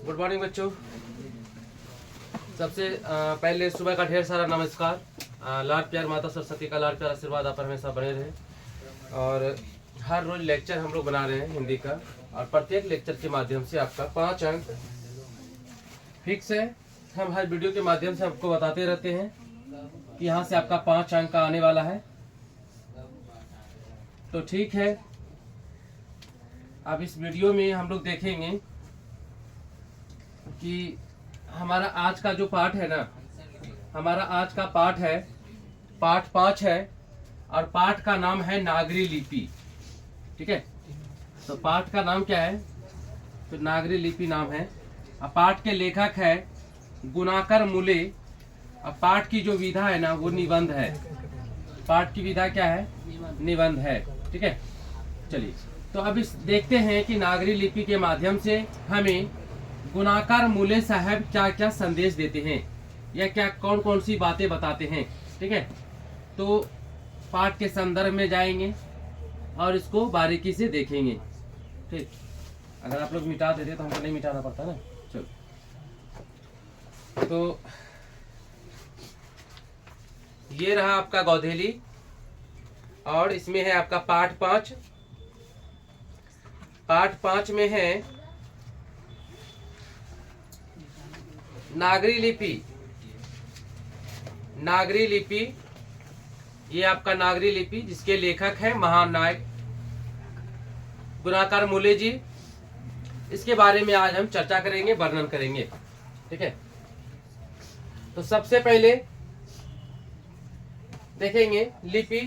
Good morning बच्चों। सबसे पहले सुबह का ढेर सारा नमस्कार। लाड प्यार माता सरस्वती का लाड प्यार आशीर्वाद आप पर हमेशा बने रहे। और हर रोज लेक्चर हम लोग बना रहे हैं हिंदी का, और प्रत्येक लेक्चर के माध्यम से आपका 5 अंक फिक्स है। हम हर वीडियो के माध्यम से आपको बताते रहते हैं कि यहाँ से आपका 5 अंक का आने वाला है। तो ठीक है, अब इस वीडियो में हम लोग देखेंगे कि हमारा आज का जो पाठ है ना, हमारा आज का पाठ है पाठ 5 है, और पाठ का नाम है नागरी लिपि। ठीक है, तो पाठ का नाम क्या है? तो नागरी लिपि नाम है। अब पाठ के लेखक है गुणाकर मूले। अब पाठ की जो विधा है ना वो निबंध है। पाठ की विधा क्या है? निबंध है। ठीक है, चलिए तो अब इस देखते हैं कि नागरी लिपि के माध्यम से हमें गुणाकर मूले साहब क्या क्या संदेश देते हैं, या क्या कौन कौन सी बातें बताते हैं। ठीक है, तो पाठ के संदर्भ में जाएंगे और इसको बारीकी से देखेंगे। ठीक, अगर आप लोग मिटा देते तो हमको नहीं मिटाना पड़ता ना। चलो, तो ये रहा आपका गौधेली, और इसमें है आपका पाठ 5। पाठ 5 में है नागरी लिपि। नागरी लिपि, ये आपका नागरी लिपि जिसके लेखक है महान नायक गुणाकर मूले जी। इसके बारे में आज हम चर्चा करेंगे, वर्णन करेंगे। ठीक है, तो सबसे पहले देखेंगे लिपि,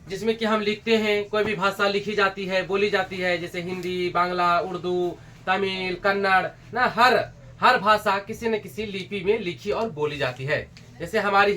जिसमें कि हम लिखते हैं, कोई भी भाषा लिखी जाती है, बोली जाती है, जैसे हिंदी, बांग्ला, उर्दू, तमिल, कन्नड़ ना, हर भाषा किसी न किसी लिपि में लिखी और बोली जाती है। जैसे हमारी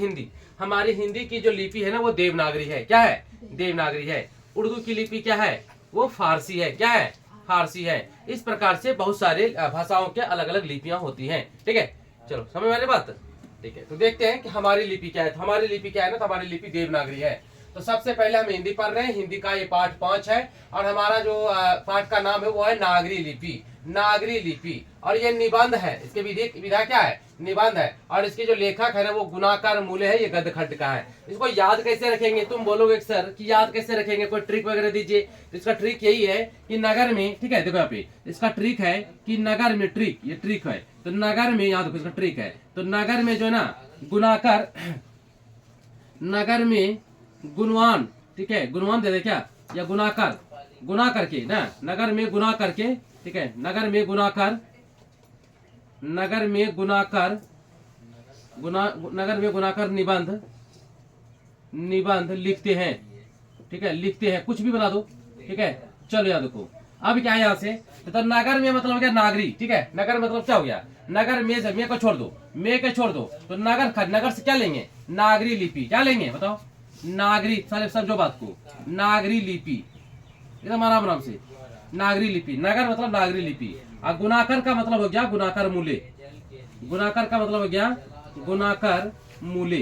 हिंदी की जो लिपि है ना वो देवनागरी है। क्या है? देवनागरी है। उर्दू की लिपि क्या है? वो फारसी है। क्या है? फारसी है। इस प्रकार से बहुत सारे भाषाओं के अलग अलग लिपियां होती हैं। ठीक है, चलो समझ वाली बात। ठीक है, तो देखते हैं कि हमारी लिपि क्या है। तो हमारी लिपि क्या है ना, तो हमारी लिपि देवनागरी है। तो सबसे पहले हम हिंदी पढ़ रहे हैं। हिंदी का ये पाठ 5 है, और हमारा जो पाठ का नाम है वो है नागरी लिपि। नागरी लिपि, और ये निबंध है। इसके विधा क्या है? निबंध है। और इसके जो लेखक है ना वो गुणाकर मूले है। ये गदखंड का है। इसको याद कैसे रखेंगे? तुम बोलोगे सर कि याद कैसे रखेंगे, कोई ट्रिक वगैरह दीजिए। तो इसका ट्रिक यही है कि नगर में, ठीक है देखो यहाँ पे इसका ट्रिक है कि नगर में, ट्रिक ये ट्रिक है। तो नगर में याद रखो, इसका ट्रिक है। तो नगर में जो है ना गुणाकर, नगर में गुणवान, ठीक है गुणवान दे दे क्या, या गुणाकर, गुना करके ना, नगर में गुना करके। ठीक है, नगर में गुणाकर, नगर में गुणाकर, नगर में गुणाकर निबंध, निबंध लिखते हैं। ठीक है, लिखते हैं, कुछ भी बना दो। ठीक है, चलो याद देखो अब क्या है यहाँ से। तो नगर में मतलब हो गया नागरी। ठीक है, नगर मतलब क्या हो गया? नगर में, में को छोड़ दो, में को छोड़ दो, तो नगर से क्या लेंगे? नागरी लिपि। क्या लेंगे बताओ? नागरी, सारे समझो बात को। नागरी लिपि एकदम आराम आराम से। नागरी लिपि, नगर मतलब नागरी लिपि। और गुणाकर का मतलब हो गया गुणाकर मूले। गुणाकर का मतलब हो गया गुणाकर मूले।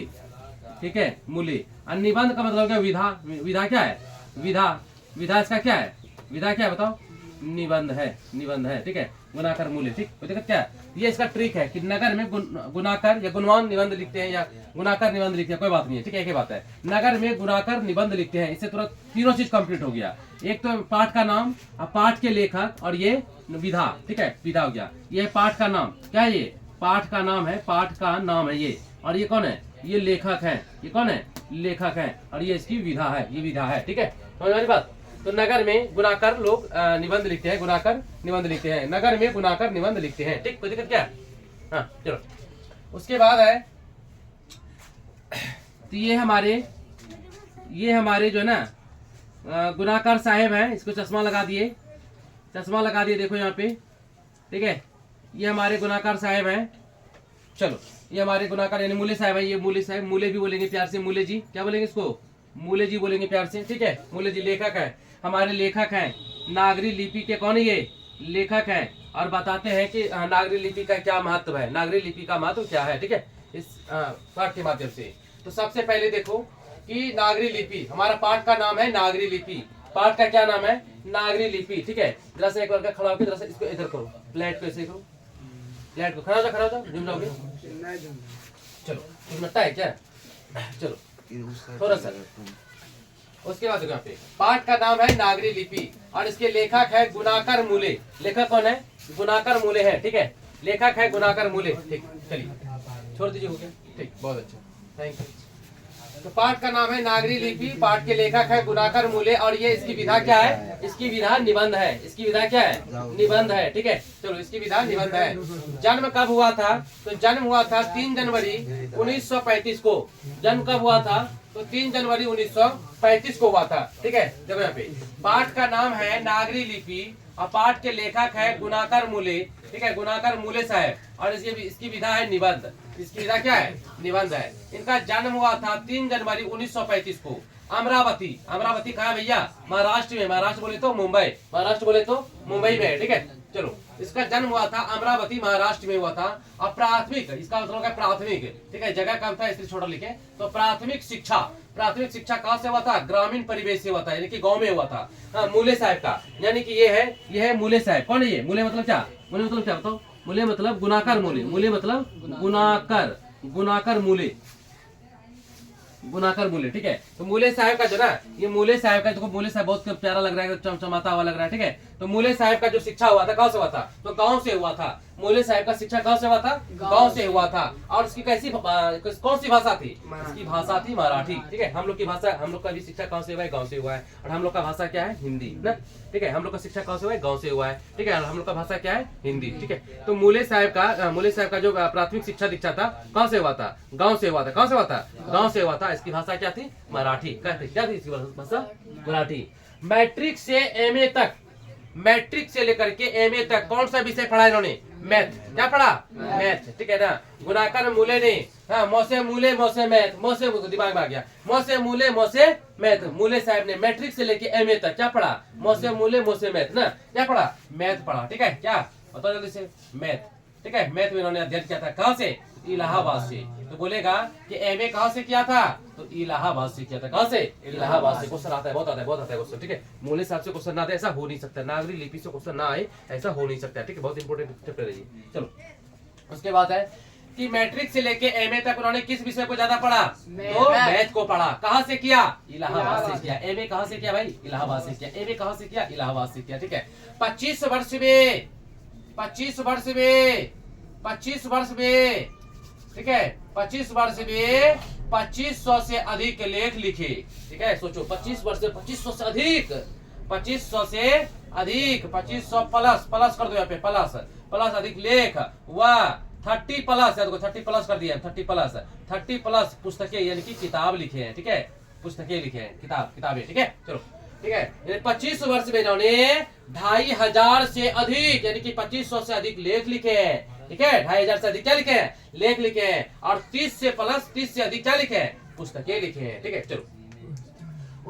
ठीक है, मूले। और निबंध का मतलब हो गया विधा। विधा क्या है? विधा इसका क्या है? विधा क्या है बताओ? निबंध है, निबंध है। ठीक है, गुणाकर मूले। ठीक, देखो क्या है? ये इसका ट्रिक है कि नगर में गुणाकर या गुणवान निबंध लिखते हैं, या गुणाकर निबंध लिखते हैं, कोई बात नहीं है। ठीक है, एक ही बात है। नगर में गुणाकर निबंध लिखते हैं, इससे तुरंत तीनों चीज कंप्लीट हो गया। एक तो पाठ का नाम, पाठ के लेखक, और ये विधा। ठीक है, विधा हो गया। ये पाठ का नाम क्या है? ये पाठ का नाम है, पाठ का नाम है ये। और ये कौन है? ये लेखक है। ये कौन है? लेखक है। और ये इसकी विधा है, ये विधा है। ठीक है, समझ वाली बात। तो नगर में गुणाकर लोग निबंध लिखते हैं, गुणाकर निबंध लिखते हैं, नगर में गुणाकर निबंध लिखते हैं। ठीक, कोई दिक्कत क्या? हाँ चलो, उसके बाद है, तो ये हमारे जो है ना गुणाकर साहेब हैं। इसको चश्मा लगा दिए, चश्मा लगा दिए, देखो यहाँ पे। ठीक है, ये हमारे गुणाकर साहेब हैं। चलो, ये हमारे गुणाकर यानी मूले साहब है। ये मूले साहब, मूले भी बोलेंगे प्यार से, मूले जी। क्या बोलेंगे इसको? मूले जी बोलेंगे प्यार से। ठीक है, मूले जी लेखक है, हमारे लेखक हैं। नागरी लिपि के कौन? ये लेखक हैं, और बताते हैं कि नागरी लिपि का क्या महत्व है, नागरी लिपि का महत्व क्या है। ठीक है, इस पाठ के माध्यम से। तो सबसे पहले देखो कि नागरी लिपि, हमारा पाठ का नाम है नागरी लिपि। पाठ का क्या नाम है? नागरी लिपि। ठीक है, जरा से एक बार खड़ा होकर जरा से इसको इधर करो, प्लेट को ऐसे करो, लाइट को, खड़ा हो जाओ, झूम जाओगे, चलो नट्टा है क्या, चलो थोड़ा सा। उसके बाद यहाँ पे पाठ का नाम है नागरी लिपि और इसके लेखक है गुणाकर मूले। लेखक कौन है? गुणाकर मूले है, ठीक है, लेखक है गुणाकर मूले। ठीक, चलिए छोड़ दीजिए, हो गया, ठीक, बहुत अच्छा, थैंक यू। तो पाठ का नाम है नागरी लिपि, पाठ के लेखक है गुणाकर मूले और ये इसकी विधा क्या है? इसकी विधा निबंध है। इसकी विधा क्या है? निबंध है, ठीक है, चलो इसकी विधा निबंध है। जन्म कब हुआ था? तो जन्म हुआ था 3 जनवरी 1935 को। जन्म कब हुआ था? तो 3 जनवरी 1935 को हुआ था, ठीक है। देखो यहाँ पे पाठ का नाम है नागरी लिपि और पाठ के लेखक है गुणाकर मूले, ठीक है, गुणाकर मूले साहब और इसकी विधा है निबंध। इसकी विधा क्या है? निबंध है। इनका जन्म हुआ था 3 जनवरी 1935 को अमरावती। अमरावती कहाँ है भैया? महाराष्ट्र में। महाराष्ट्र बोले तो मुंबई, महाराष्ट्र बोले तो मुंबई में, ठीक है। चलो इसका जन्म हुआ था अमरावती महाराष्ट्र में हुआ था और प्राथमिक, इसका मतलब है प्राथमिक, ठीक है, जगह कम था इसलिए छोटा लिखे। तो प्राथमिक शिक्षा कहाँ से हुआ था? ग्रामीण परिवेश से हुआ था, यानी कि गांव में हुआ था। हाँ, मूले साहब का, यानी कि ये है मूले साहब। कौन है ये? मूले मतलब क्या? मूले मतलब क्या बताओ? मूले मतलब गुणाकर मूले। मूले मतलब गुणाकर मूले, गुणाकर मूले, ठीक है। तो मूले साहब का जो ना, ये मूले साहब का, देखो मूले साहब बहुत प्यारा लग रहा है, चमचमाता हुआ लग रहा है, ठीक है। तो मूले साहब का जो शिक्षा हुआ था कहाँ से हुआ था? तो गांव से हुआ था। मूले साहब का शिक्षा कहाँ से हुआ था? गांव से हुआ था। और इसकी कौन सी भाषा थी? इसकी भाषा थी मराठी, ठीक है। हम लोग की भाषा, हम लोग का भी शिक्षा कहाँ से हुआ है? गाँव से हुआ है। और हम लोग का भाषा क्या है? हिंदी ना, ठीक है। हम लोग का शिक्षा कहाँ से हुआ है? गाँव से हुआ है, ठीक है। हम लोग का भाषा क्या है? हिंदी, ठीक है। तो मूले साहब का जो प्राथमिक शिक्षा दीक्षा था कहाँ से हुआ था? गाँव से हुआ था। कहाँ से हुआ था? गाँव से हुआ था। इसकी भाषा क्या थी? मराठी। क्या थी इसकी भाषा? मराठी। मैट्रिक से एमए तक, मैट्रिक से लेकर के एमए तक कौन सा विषय पढ़ा इन्होंने? मैथ। क्या पढ़ा? मैथ, ठीक है ना। गुणाकर मूले ने, हाँ, मोसे मूले मोसे मैथ, मोसे दिमाग में आ गया, मोसे मूले मोसे मैथ। मूले साहब ने मैट्रिक से लेके एमए तक क्या पढ़ा? मोसे मूले मोसे मैथ ना, क्या पढ़ा? मैथ पढ़ा, ठीक है। क्या बताओ जल्दी से? मैथ, ठीक है। मैथ में इन्होंने अध्ययन किया था। कहाँ से? इलाहाबाद से। तो बोलेगा कि एमए कहाँ से किया था? तो इलाहाबाद से किया था। कहाँ से? इलाहाबाद से। क्वेश्चन आता है, बहुत आता है क्वेश्चन, ठीक है। मूले साहब से क्वेश्चन ना आए ऐसा हो नहीं सकता, नागरी लिपि से क्वेश्चन ना आए ऐसा हो नहीं सकता, ठीक है। बहुत इंपॉर्टेंट चैप्टर है ये। चलो उसके बाद है कि मैट्रिक से लेके एमए तक उन्होंने किस विषय को ज्यादा पढ़ा? तो मैथ को पढ़ा। कहाँ से किया? इलाहाबाद से किया। एमए कहाँ से किया भाई? इलाहाबाद से किया। एमए कहाँ से किया? इलाहाबाद से किया, ठीक है। 25 वर्ष में, 25 वर्ष में, 25 वर्ष में, ठीक है, 25 वर्ष में 2500 से अधिक लेख लिखे, ठीक है। सोचो 25 वर्ष से 2500 से अधिक, 2500 से अधिक, 2500 प्लस कर दो यहाँ पे, प्लस अधिक लेख वह 30 प्लस, 30 प्लस कर दिया, 30 प्लस पुस्तकें यानी कि किताब लिखे हैं, ठीक है। पुस्तकें लिखे हैं, किताबें, ठीक है। चलो ठीक है। 25 वर्ष में इन्होंने 2500 से अधिक यानी कि 2500 से अधिक लेख लिखे हैं, ठीक है। 2500 से अधिक क्या लिखे हैं? लेख लिखे हैं। और 30 से अधिक क्या लिखे हैं? पुस्तकें लिखे हैं, ठीक है। चलो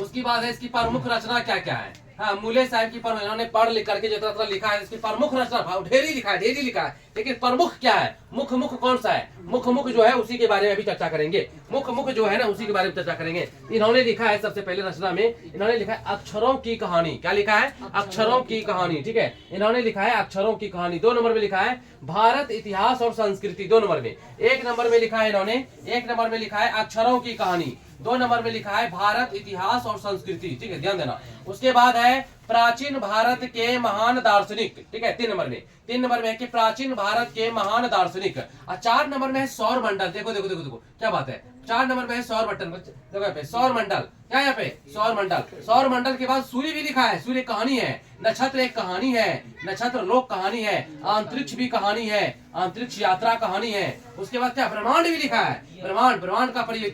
उसकी बात है इसकी प्रमुख रचना क्या क्या है। हाँ, मूले साहब की प्रमुख, इन्होंने पढ़ लिख करके जितना लिखा है इसकी प्रमुख रचना ढेरी लिखा है, लेकिन प्रमुख क्या है? मुख्य कौन सा है? मुख्य जो है उसी के बारे में भी चर्चा करेंगे। मुख्य जो है ना उसी के बारे में चर्चा करेंगे। इन्होंने लिखा है सबसे पहले रचना में, इन्होंने लिखा है अक्षरों की कहानी। क्या लिखा है? अक्षरों की कहानी, ठीक है। इन्होंने लिखा है अक्षरों की कहानी। 2 नंबर में लिखा है भारत इतिहास और संस्कृति, 2 नंबर में। 1 नंबर में लिखा है इन्होंने, 1 नंबर में लिखा है अक्षरों की कहानी, 2 नंबर में लिखा है भारत इतिहास और संस्कृति, ठीक है, ध्यान देना। उसके बाद है प्राचीन भारत के महान दार्शनिक, ठीक है, 3 नंबर में। 3 नंबर में है कि प्राचीन भारत के महान दार्शनिक। और 4 नंबर में है सौर मंडल। देखो देखो देखो देखो क्या बात है। 4 नंबर में है सौर मंडल। देखो यहाँ पे सौर मंडल, क्या यहाँ पे? सौर मंडल। सौर मंडल के बाद सूर्य भी लिखा है, सूर्य कहानी है, नक्षत्र एक कहानी है, नक्षत्र लोक कहानी है, अंतरिक्ष भी कहानी है, अंतरिक्ष यात्रा कहानी है। उसके बाद क्या? ब्रह्मांड भी लिखा है, ब्रह्मांड का परिचय।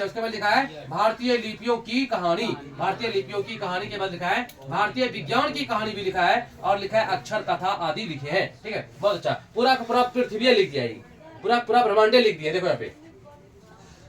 उसके बाद लिखा है भारतीय लिपियों की कहानी, भारतीय लिपियों की कहानी के बाद लिखा है भारतीय विज्ञान की कहानी भी लिखा है, और लिखा है अक्षर कथा आदि लिखे हैं, ठीक है। बहुत अच्छा, पूरा का पूरा पृथ्वी लिख दिया, पूरा ब्रह्मांड लिख दिया। देखो यहाँ पे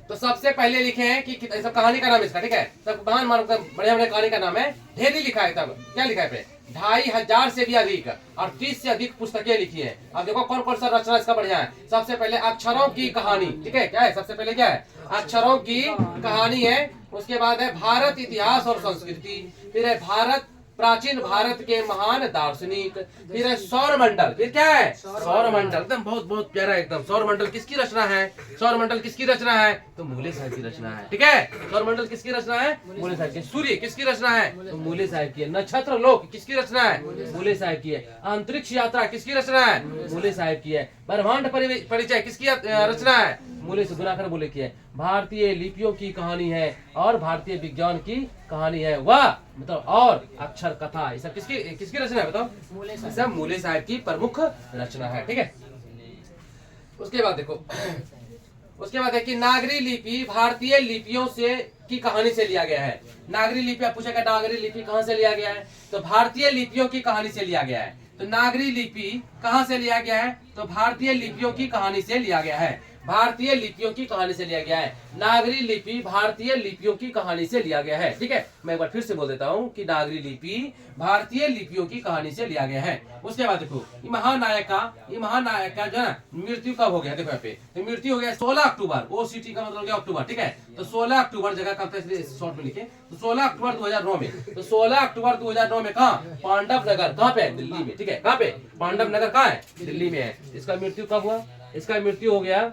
तो सबसे पहले लिखे हैं कि सब कहानी का नाम इसका, ठीक है। सब महान बढ़िया कहानी का नाम है, ढेरी लिखा है। तब क्या लिखा है पे? 2500 से भी अधिक और 30 से अधिक पुस्तकें लिखी है। अब देखो कौन कौन सा रचना इसका बढ़िया है। सबसे पहले अक्षरों की कहानी, ठीक है। क्या है? सबसे पहले क्या है? अक्षरों की कहानी है। उसके बाद है भारत इतिहास और संस्कृति, फिर है भारत प्राचीन भारत के महान दार्शनिक। फिर है सौरमंडल, फिर क्या है सौरमंडल, एकदम बहुत बहुत प्यारा एकदम। सौरमंडल किसकी रचना है? सौरमंडल किसकी रचना है? तो मूले साहब की रचना है, ठीक है। सौरमंडल किसकी रचना है? मूले साहब की। सूर्य किसकी रचना है? तो मूले साहब की है। नक्षत्र लोक किसकी रचना है? मूले साहब की है। अंतरिक्ष यात्रा किसकी रचना है? मूले साहब की है। ब्रह्मांड परिचय किसकी रचना है? मूले से गुनाकर मूले की है। भारतीय लिपियों की कहानी है और भारतीय विज्ञान की कहानी है वह, मतलब और अक्षर कथा, ये सब किसकी रचना है बताओ? सब मूले साहब की प्रमुख रचना है, ठीक है। उसके बाद देखो, उसके बाद है कि नागरी लिपि भारतीय लिपियों से की कहानी से लिया गया है। नागरी लिपि, आप पूछेगा नागरी लिपि कहाँ से लिया गया है? तो भारतीय लिपियों की कहानी से लिया गया है। तो नागरी लिपि कहाँ से लिया गया है? तो भारतीय लिपियों की कहानी से लिया गया है। भारतीय लिपियों की कहानी से लिया गया है। नागरी लिपि भारतीय लिपियों की कहानी से लिया गया है, ठीक है। मैं एक बार फिर से बोल देता हूँ कि नागरी लिपि भारतीय लिपियों की कहानी से लिया गया है। उसके बाद देखो, ये महानायका जो है मृत्यु कब हो गया? देखो यहाँ पे तो मृत्यु हो गया 16 अक्टूबर। OCT का मतलब हो गया अक्टूबर, ठीक है। तो 16 अक्टूबर जगह कब था शॉर्ट में लिखे, तो 16 अक्टूबर 2009 में। तो 16 अक्टूबर 2009 में कहाँ? पांडव नगर, कहाँ पे? दिल्ली में, ठीक है। कहाँ पे? पांडव नगर कहाँ है? दिल्ली में है। इसका मृत्यु कब हुआ? इसका मृत्यु हो गया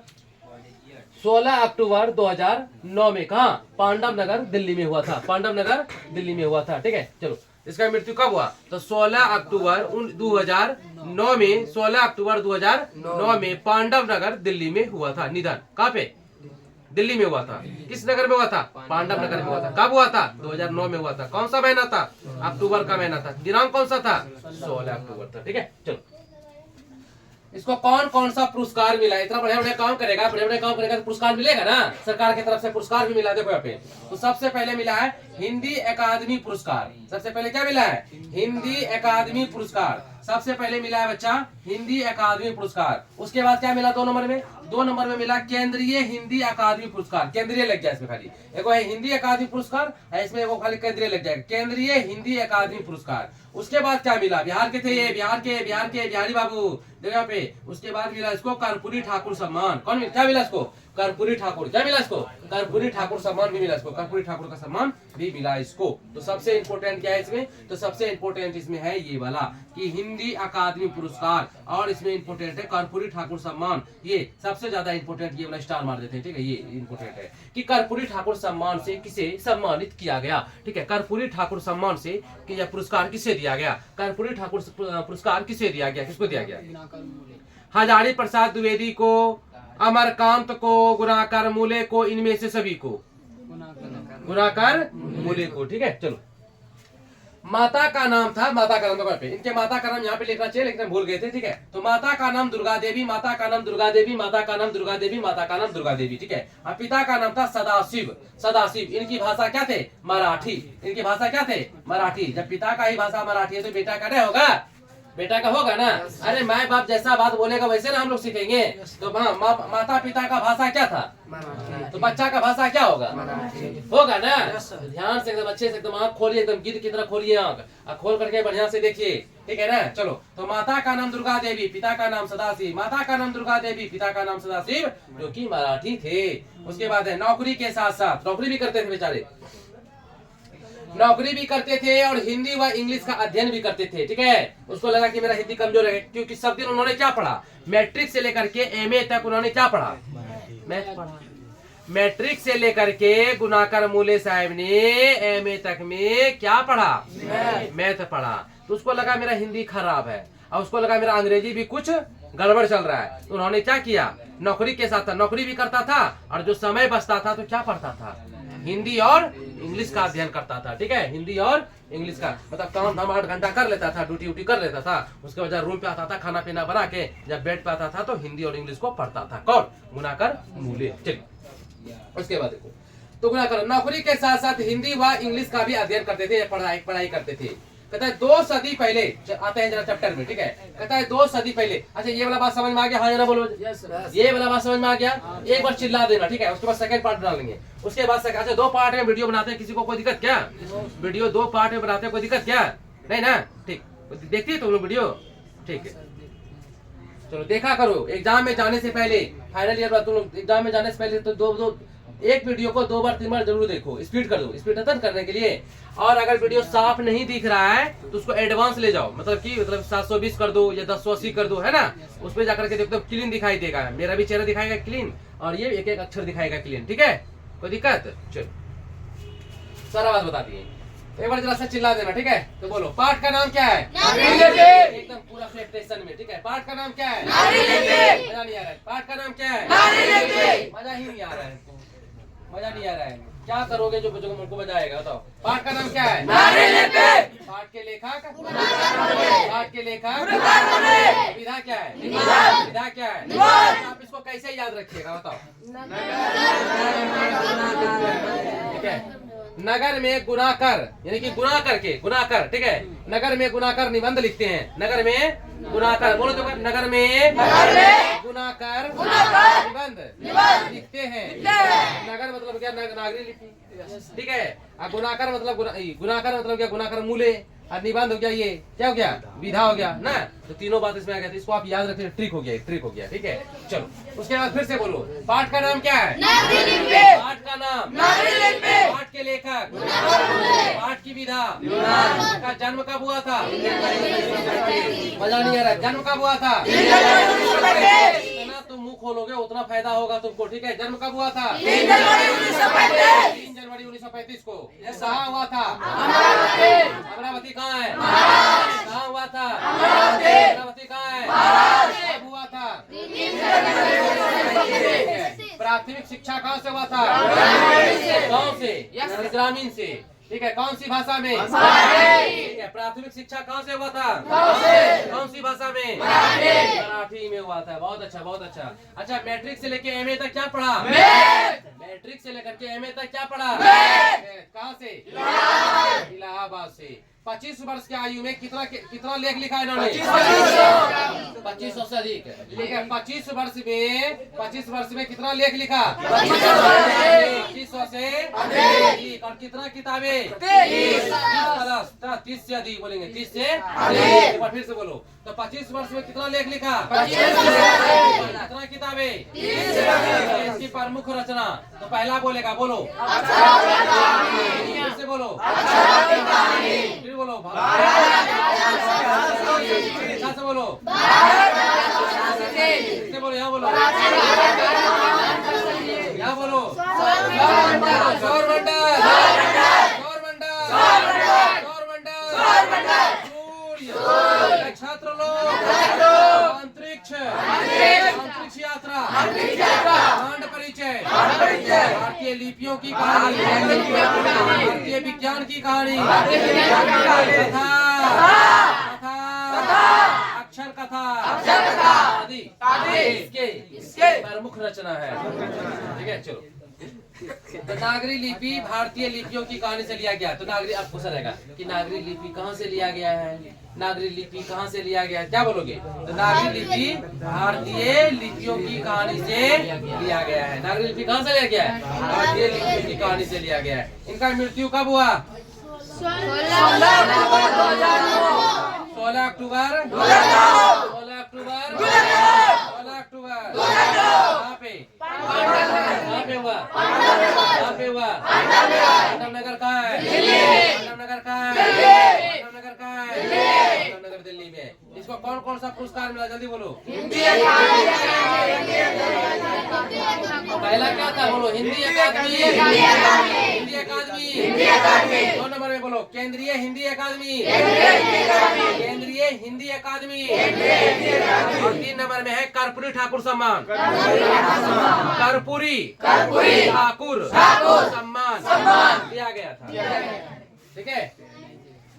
16 अक्टूबर 2009 में। कहा? पांडव नगर दिल्ली में हुआ था। पांडव नगर दिल्ली में हुआ था, ठीक है। चलो, इसका मृत्यु कब हुआ? तो 16 अक्टूबर 2009 में, 16 अक्टूबर 2009 में पांडव नगर दिल्ली में हुआ था निधन। कहाँ पे? दिल्ली में हुआ था। किस नगर में हुआ था? पांडव नगर में हुआ था। कब हुआ था? 2009 में हुआ था। कौन सा महीना था? अक्टूबर का महीना था। दिनांक कौन सा था? 16 अक्टूबर था, ठीक है। चलो, इसको कौन कौन सा पुरस्कार मिला? इतना बढ़िया बढ़िया काम करेगा, बढ़िया बढ़िया काम करेगा तो पुरस्कार मिलेगा ना, सरकार की तरफ से पुरस्कार भी मिला। देखो यहाँ पे तो सबसे पहले मिला है हिंदी अकादमी पुरस्कार। सबसे पहले क्या मिला है? हिंदी अकादमी पुरस्कार। सबसे पहले मिला है बच्चा हिंदी अकादमी पुरस्कार। उसके बाद क्या मिला? 2 नंबर में, 2 नंबर में मिला केंद्रीय हिंदी अकादमी पुरस्कार। केंद्रीय लग गया इसमें खाली, एक है हिंदी अकादमी पुरस्कार है, इसमें वो खाली केंद्रीय लग जाएगा, केंद्रीय हिंदी अकादमी पुरस्कार। उसके बाद क्या मिला? बिहार के थे ये, बिहार के बिहारी बाबू, देखो यहाँ पे। उसके बाद मिला इसको कर्पूरी ठाकुर सम्मान। कौन मिला? क्या मिला इसको? कर्पूरी ठाकुर। क्या मिला इसको? कर्पूरी ठाकुर सम्मान भी मिला इसको। कर्पूरी ठाकुर का सम्मान भी मिला इसको। तो सबसे इंपोर्टेंट क्या है इसमें? तो सबसे इंपोर्टेंट इसमें है ये वाला कि हिंदी अकादमी पुरस्कार, और इसमें इंपोर्टेंट है कर्पूरी ठाकुर सम्मान। ये सबसे ज्यादा इंपोर्टेंट, ये वाला स्टार मार देते हैं, ठीक है। ये इंपोर्टेंट है कि कर्पूरी ठाकुर सम्मान से किसे सम्मानित किया गया, ठीक है। कर्पूरी ठाकुर सम्मान से कि यह पुरस्कार किसे दिया गया? कर्पूरी ठाकुर पुरस्कार किसे दिया गया? किसको दिया गया? हजारी प्रसाद द्विवेदी को, अमरकांत को, गुणाकर मूले को, इनमें से सभी को, गुणाकर मूले को, ठीक है। चलो, माता का नाम था, माता का नाम तो पे इनके माता का नाम यहाँ पे लिखना चाहिए लेकिन भूल गए थे, ठीक है। तो माता का नाम दुर्गा देवी, माता का नाम दुर्गा देवी, माता का नाम दुर्गा देवी, माता का नाम दुर्गा देवी, ठीक है। और पिता का नाम था सदाशिव, सदाशिव। इनकी भाषा क्या थे? मराठी। इनकी भाषा क्या थे? मराठी। जब पिता का ही भाषा मराठी है तो बेटा का नहीं होगा? बेटा का होगा ना। अरे माँ बाप जैसा बात बोलेगा वैसे ना हम लोग सीखेंगे। तो माता पिता का भाषा क्या था? तो बच्चा का भाषा क्या होगा? होगा ना। ध्यान से एकदम अच्छे से एकदम आँख खोलिए, एकदम गिद्ध की तरह खोलिए आँख, खोल करके बढ़िया से देखिए, ठीक है ना। चलो, तो माता का नाम दुर्गा देवी, पिता का नाम सदाशिव। माता का नाम दुर्गा देवी, पिता का नाम सदाशिव, जो कि मराठी थे। उसके बाद है नौकरी के साथ साथ, नौकरी भी करते थे बेचारे, नौकरी भी करते थे और हिंदी व इंग्लिश का अध्ययन भी करते थे, ठीक है। उसको लगा कि मेरा हिंदी कमजोर है, क्योंकि सब दिन उन्होंने क्या पढ़ा? मैट्रिक से लेकर के MA तक उन्होंने क्या पढ़ा? मैथ पढ़ा। मैट्रिक से लेकर के गुणाकर मूले साहब ने MA तक में क्या पढ़ा? मैथ पढ़ा। तो उसको लगा मेरा हिंदी खराब है, और उसको लगा मेरा अंग्रेजी भी कुछ गड़बड़ चल रहा है। तो उन्होंने क्या किया? नौकरी के साथ नौकरी भी करता था, और जो समय बचता था तो क्या पढ़ता था? हिंदी और इंग्लिश का अध्ययन करता था, ठीक है। हिंदी और इंग्लिश का मतलब काम धाम 8 घंटा कर लेता था, ड्यूटी कर लेता था। उसके बाद रूम पे आता था, खाना पीना बना के जब बेड पे आता था तो हिंदी और इंग्लिश को पढ़ता था। कौन? गुणाकर मूले, ठीक। उसके बाद देखो, तो गुणाकर नौकरी के साथ साथ हिंदी व इंग्लिश का भी अध्ययन करते थे, पढ़ाई करते थे। कहता है 2 सदी पहले, आते हैं जरा चैप्टर में, ठीक है। कहता है 2 सदी पहले। अच्छा, ये वाला बात समझ में आ गया? हाँ या ना बोलो। ये वाला बात समझ में आ गया? एक बार चिल्ला देना, ठीक है। उसके बाद सेकंड पार्ट डालेंगे। उसके बाद अच्छा 2 पार्ट में वीडियो बनाते हैं, किसी को कोई दिक्कत क्या? वीडियो 2 पार्ट में बनाते हैं, कोई दिक्कत क्या? नहीं ना, ठीक। देखती है तुम लोग वीडियो, ठीक है। चलो देखा करो, एग्जाम में जाने से पहले, फाइनल ईयर तुम लोग एग्जाम में जाने से पहले तो 2 एक वीडियो को 2 बार 3 बार जरूर देखो, स्पीड कर दो, स्पीड खत्म करने के लिए। और अगर वीडियो साफ नहीं दिख रहा है तो उसको एडवांस ले जाओ, मतलब 720 कर दो या 1080 कर दो, है ना। उस पर जाकर के देखो क्लीन दिखाई देगा, मेरा भी चेहरा दिखाएगा क्लीन और ये एक एक अक्षर दिखाएगा क्लीन, ठीक है। कोई दिक्कत? चलो सारा बात बता दिए, एक बार जरा सा चिल्ला देना, ठीक है। तो बोलो पाठ का नाम क्या है? एकदम पूरा फ्लेक्टेशन में, ठीक है। पाठ का नाम क्या है? मजा नहीं आ रहा है। पाठ का नाम क्या है? मजा ही नहीं आ रहा है, मजा नहीं आ रहा है। क्या करोगे जो बच्चों को मुझको मजा आएगा, बताओ। पाठ का नाम क्या है? पाठ के लेखक, पाठ के लेखक विधा क्या है? विधा क्या है? आप इसको कैसे याद रखिएगा, बताओ। ठीक है। नगर में गुनाकर, यानी कि गुना करके, गुनाकर, ठीक है। नगर में गुनाकर निबंध लिखते हैं, नगर में गुनाकर, बोलो तो नगर में गुनाकर निबंध लिखते हैं। नगर मतलब क्या? नागरी लिपि, ठीक है। गुनाकर मतलब गुनाकर मतलब क्या? गुनाकर मूले, और निबंध हो गया, ये क्या हो गया? विधा हो गया ना। तो तीनों बात इसमें आ गया, इसको आप याद रखें, ट्रिक हो गया, ट्रिक हो गया, ठीक है। चलो उसके बाद फिर से बोलो, पाठ का नाम क्या है? पाठ का नाम, पाठ के लेखक, पाठ की विधा, का जन्म कब हुआ था? मजा नहीं आ रहा है, जन्म कब हुआ था? जितना तुम मुंह खोलोगे उतना फायदा होगा तुमको, ठीक है। जन्म कब हुआ था? 3 जनवरी 1935 को। कहाँ हुआ था? अमरावती। कहाँ है? कहाँ हुआ था? अमरावती। कहाँ है? कब हुआ था? प्राथमिक शिक्षा कहाँ से हुआ था? गाँव से, ग्रामीण से, ठीक है। कौन सी भाषा में? ठीक है। प्राथमिक शिक्षा कहाँ से हुआ था? कौन सी भाषा में? मराठी में हुआ था। बहुत अच्छा, बहुत अच्छा। अच्छा, मैट्रिक से लेके एमए तक क्या पढ़ा? मैट्रिक से लेकर के एमए तक क्या पढ़ा? कहाँ से? इलाहाबाद से। 25 वर्ष की आयु में कितना लेख लिखा है इन्होंने? 2500 से अधिक, ठीक है। 25 वर्ष में कितना लेख लिखा? 2500 से अधिक। और कितना किताबें? 30 से अधिक बोलेंगे, 30 से अधिक। एक बार फिर से बोलो, तो 25 वर्ष में कितना लेख लिखा? कितना किताबें? इसकी प्रमुख रचना, तो पहला बोलेगा, बोलो फिर से बोलो, फिर बोलो, अच्छा से बोलो, से बोलो, यहाँ बोलो, यहाँ बोलो, छात्र लोग अंतरिक्ष यात्रा, खंड परिचय, भारतीय लिपियों की कहानी, भारतीय विज्ञान की कहानी, अक्षर कथा आदि इसके प्रमुख रचना है, ठीक है। चलो, तो नागरी लिपि भारतीय लिपियों की कहानी से लिया गया। तो नागरी, आपको पूछा रहेगा कि नागरी लिपि कहाँ से लिया गया है? नागरी लिपि कहाँ से लिया गया है? क्या बोलोगे? तो नागरी लिपि भारतीय लिपियों की कहानी से लिया गया है। नागरी लिपि कहाँ से लिया गया है? भारतीय लिपियों की कहानी से लिया गया है। इनका मृत्यु कब हुआ? 16 अक्टूबर 16 अक्टूबर कहाँ पे हुआ? कहाँ पे हुआ? पांडव नगर कहाँ है? पांडव नगर कहाँ है? पांडव नगर कहाँ है? पांडव नगर दिल्ली में। इसको कौन कौन सा पुरस्कार मिला? जल्दी बोलो। पहला क्या था? बोलो, हिंदी अकादमी। हिंदी अकादमी। 2 नंबर में बोलो, केंद्रीय हिंदी अकादमी। केंद्रीय हिंदी अकादमी। और 3 नंबर में है कर्पूरी ठाकुर सम्मान। कर्पूरी ठाकुर सम्मान दिया गया था, ठीक है।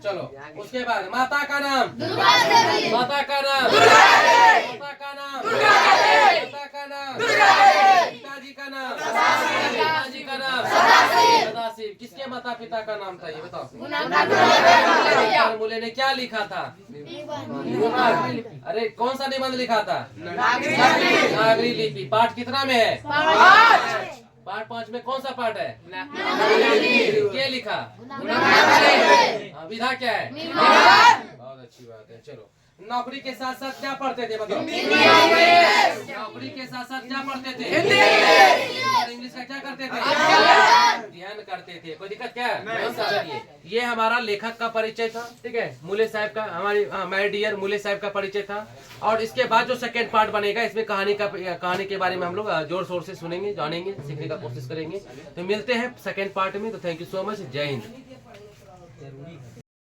चलो, उसके बाद माता का नाम, माता का नाम, माता का नाम, माता का नाम, पिताजी का नाम, पिताजी का नाम सदाशिव। किसके माता पिता का नाम था ये बताओ? मुले ने क्या लिखा था? अरे कौन सा निबंध लिखा था? नागरी लिपि। पाठ कितना में है? पाठ 5 में कौन सा पाठ है? क्या लिखा? विधा क्या है? बहुत अच्छी बात है। चलो, नौकरी के साथ साथ क्या पढ़ते थे बताओ? नौकरी के साथ साथ क्या पढ़ते थे? और इंग्लिश का क्या करते थे? अध्ययन करते थे। कोई दिक्कत क्या है? चलिए, ये हमारा लेखक का परिचय था, ठीक है, मूले साहब का, हमारी माय डियर मूले साहब का परिचय था। और इसके बाद जो सेकंड पार्ट बनेगा, इसमें कहानी के बारे में हम लोग जोर शोर से सुनेंगे, जानेंगे, सीखने का कोशिश करेंगे। तो मिलते हैं सेकंड पार्ट में। तो थैंक यू सो मच। जय हिंद।